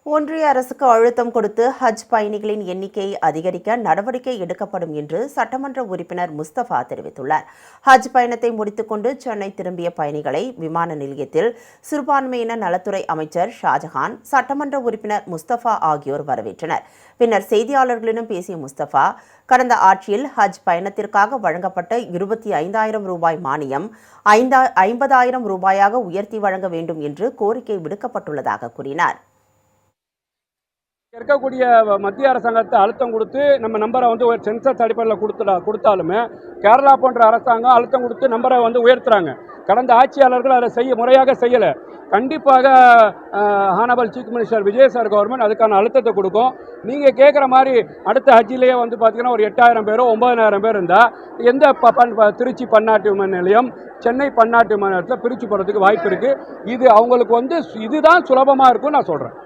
ஒன்றிய அரசுக்கு அழுத்தம் கொடுத்து ஹஜ் பயணிகளின் எண்ணிக்கையை அதிகரிக்க நடவடிக்கை எடுக்கப்படும் என்று சட்டமன்ற உறுப்பினர் முஸ்தபா தெரிவித்துள்ளார். ஹஜ் பயணத்தை முடித்துக்கொண்டு சென்னை திரும்பிய பயணிகளை விமான நிலையத்தில் சிறுபான்மையின நலத்துறை அமைச்சர் ஷாஜஹான், சட்டமன்ற உறுப்பினர் முஸ்தபா ஆகியோர் வரவேற்றனர். பின்னர் செய்தியாளர்களிடம் பேசிய முஸ்தபா, கடந்த ஆட்சியில் ஹஜ் பயணத்திற்காக வழங்கப்பட்ட 25,000 ரூபாய் மானியம் 50,000 ரூபாயாக உயர்த்தி வழங்க வேண்டும் என்று கோரிக்கை விடுக்கப்பட்டுள்ளதாக கூறினார். இருக்கக்கூடிய மத்திய அரசாங்கத்தை அழுத்தம் கொடுத்து நம்ம நம்பரை ஒரு சென்சஸ் அடிப்படையில் கொடுத்தாலுமே கேரளா போன்ற அரசாங்கம் அழுத்தம் கொடுத்து நம்பரை உயர்த்துறாங்க. கடந்த ஆட்சியாளர்கள் அதை முறையாக செய்யலை. கண்டிப்பாக honourable chief minister Vijay sir government அதுக்கான அழுத்தத்தை கொடுக்கும். நீங்கள் கேட்குற மாதிரி அடுத்த ஹஜ்ஜிலேயே பார்த்தீங்கன்னா ஒரு 8,000 பேரோ 9,000 பேர் இருந்தால் எந்த திருச்சி பன்னாட்டு விமான நிலையம், சென்னை பன்னாட்டு விமான நிலையத்தில் பிரித்து போகிறதுக்கு வாய்ப்பு இருக்குது. இது அவங்களுக்கு இதுதான் சுலபமாக இருக்கும்னு நான் சொல்கிறேன்.